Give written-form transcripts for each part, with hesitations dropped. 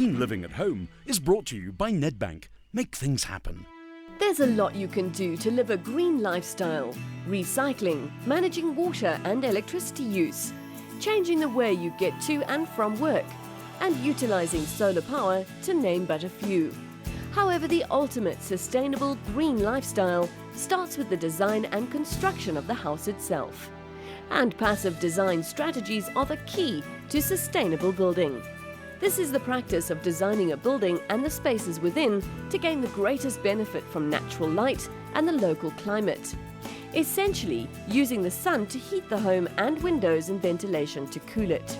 Green Living at Home is brought to you by Nedbank. Make things happen. There's a lot you can do to live a green lifestyle. Recycling, managing water and electricity use, changing the way you get to and from work, and utilising solar power, to name but a few. However, the ultimate sustainable green lifestyle starts with the design and construction of the house itself. And passive design strategies are the key to sustainable building. This is the practice of designing a building and the spaces within to gain the greatest benefit from natural light and the local climate. Essentially, using the sun to heat the home and windows and ventilation to cool it.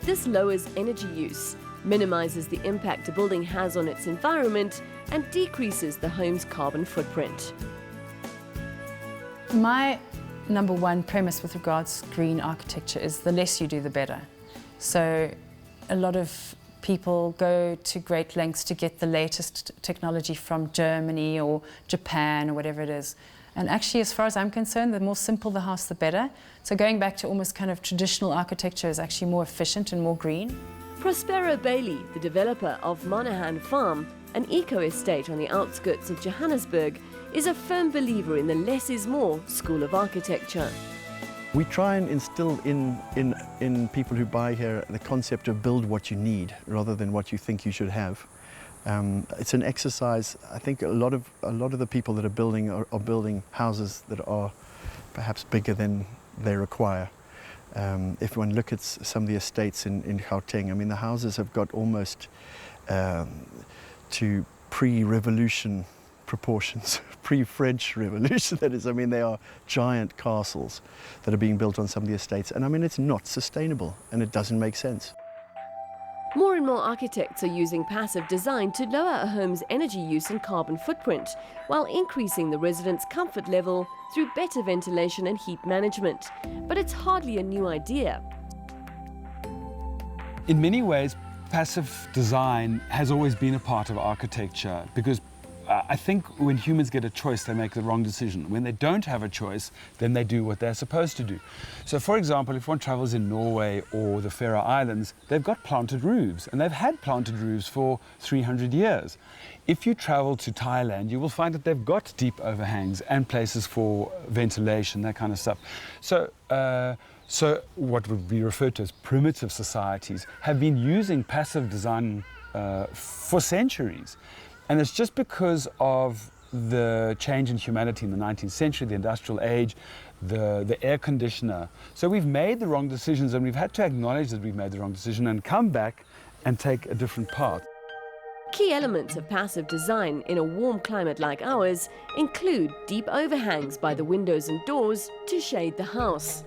This lowers energy use, minimises the impact a building has on its environment, and decreases the home's carbon footprint. My number one premise with regards to green architecture is the less you do, the better. So a lot of people go to great lengths to get the latest technology from Germany or Japan or whatever it is. And actually, as far as I'm concerned, the more simple the house, the better. So going back to almost kind of traditional architecture is actually more efficient and more green. Prospero Bailey, the developer of Monaghan Farm, an eco-estate on the outskirts of Johannesburg, is a firm believer in the less is more school of architecture. We try and instill in people who buy here the concept of build what you need rather than what you think you should have. It's an exercise. I think a lot of the people that are building are building houses that are perhaps bigger than they require. If one look at some of the estates in Gauteng, I mean, the houses have got almost to pre-revolution proportions, pre-French Revolution, that is. I mean, they are giant castles that are being built on some of the estates. And I mean, it's not sustainable and it doesn't make sense. More and more architects are using passive design to lower a home's energy use and carbon footprint, while increasing the residents' comfort level through better ventilation and heat management. But it's hardly a new idea. In many ways, passive design has always been a part of architecture, because I think when humans get a choice, they make the wrong decision. When they don't have a choice, then they do what they're supposed to do. So, for example, if one travels in Norway or the Faroe Islands, they've got planted roofs, and they've had planted roofs for 300 years. If you travel to Thailand, you will find that they've got deep overhangs and places for ventilation, that kind of stuff. So what would be referred to as primitive societies have been using passive design for centuries. And it's just because of the change in humanity in the 19th century, the industrial age, the air conditioner. So we've made the wrong decisions, and we've had to acknowledge that we've made the wrong decision and come back and take a different path. Key elements of passive design in a warm climate like ours include deep overhangs by the windows and doors to shade the house,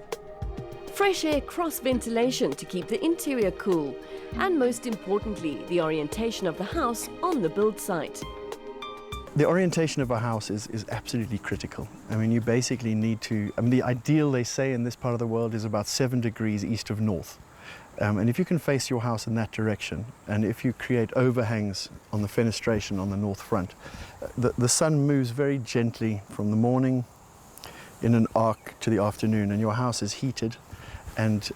fresh air cross-ventilation to keep the interior cool, and most importantly, the orientation of the house on the build site. The orientation of a house is absolutely critical. I mean, you basically need to, I mean, the ideal, they say, in this part of the world is about 7 degrees east of north. And if you can face your house in that direction, and if you create overhangs on the fenestration on the north front, the sun moves very gently from the morning in an arc to the afternoon, and your house is heated. And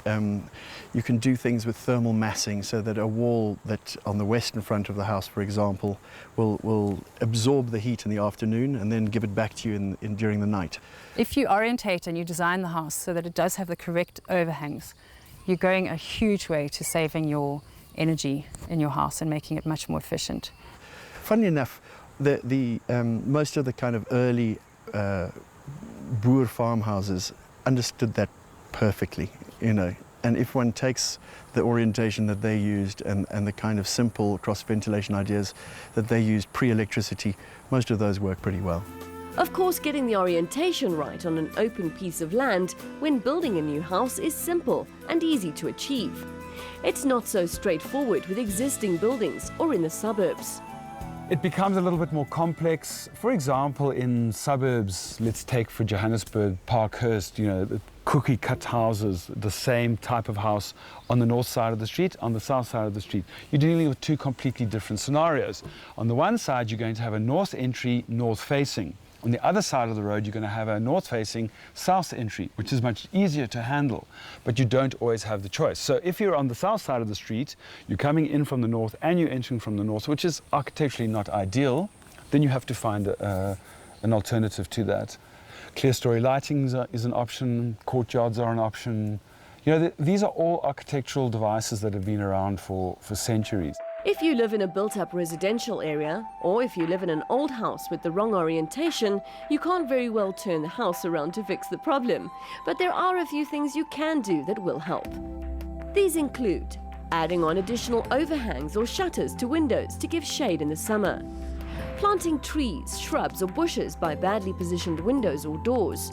you can do things with thermal massing, so that a wall that on the western front of the house, for example, will absorb the heat in the afternoon and then give it back to you during the night. If you orientate and you design the house so that it does have the correct overhangs, you're going a huge way to saving your energy in your house and making it much more efficient. Funnily enough, most of the kind of early Boer farmhouses understood that perfectly, you know. And if one takes the orientation that they used and the kind of simple cross-ventilation ideas that they used pre-electricity, most of those work pretty well. Of course, getting the orientation right on an open piece of land when building a new house is simple and easy to achieve. It's not so straightforward with existing buildings or in the suburbs. It becomes a little bit more complex. For example, in suburbs, let's take for Johannesburg, Parkhurst, you know, the cookie-cut houses, the same type of house on the north side of the street, on the south side of the street. You're dealing with two completely different scenarios. On the one side, you're going to have a north entry, north facing. On the other side of the road, you're going to have a north-facing south entry, which is much easier to handle, but you don't always have the choice. So if you're on the south side of the street, you're coming in from the north and you're entering from the north, which is architecturally not ideal, then you have to find an alternative to that. Clear story lighting is an option, courtyards are an option. You know, these are all architectural devices that have been around for centuries. If you live in a built-up residential area, or if you live in an old house with the wrong orientation, you can't very well turn the house around to fix the problem. But there are a few things you can do that will help. These include adding on additional overhangs or shutters to windows to give shade in the summer, planting trees, shrubs or bushes by badly positioned windows or doors,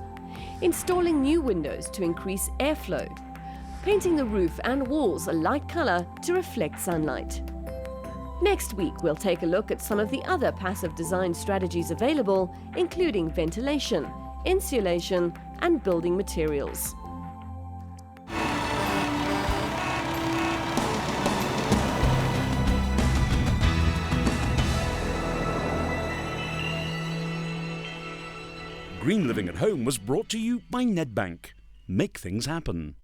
installing new windows to increase airflow, painting the roof and walls a light color to reflect sunlight. Next week, we'll take a look at some of the other passive design strategies available, including ventilation, insulation, and building materials. Green Living at Home was brought to you by Nedbank. Make things happen.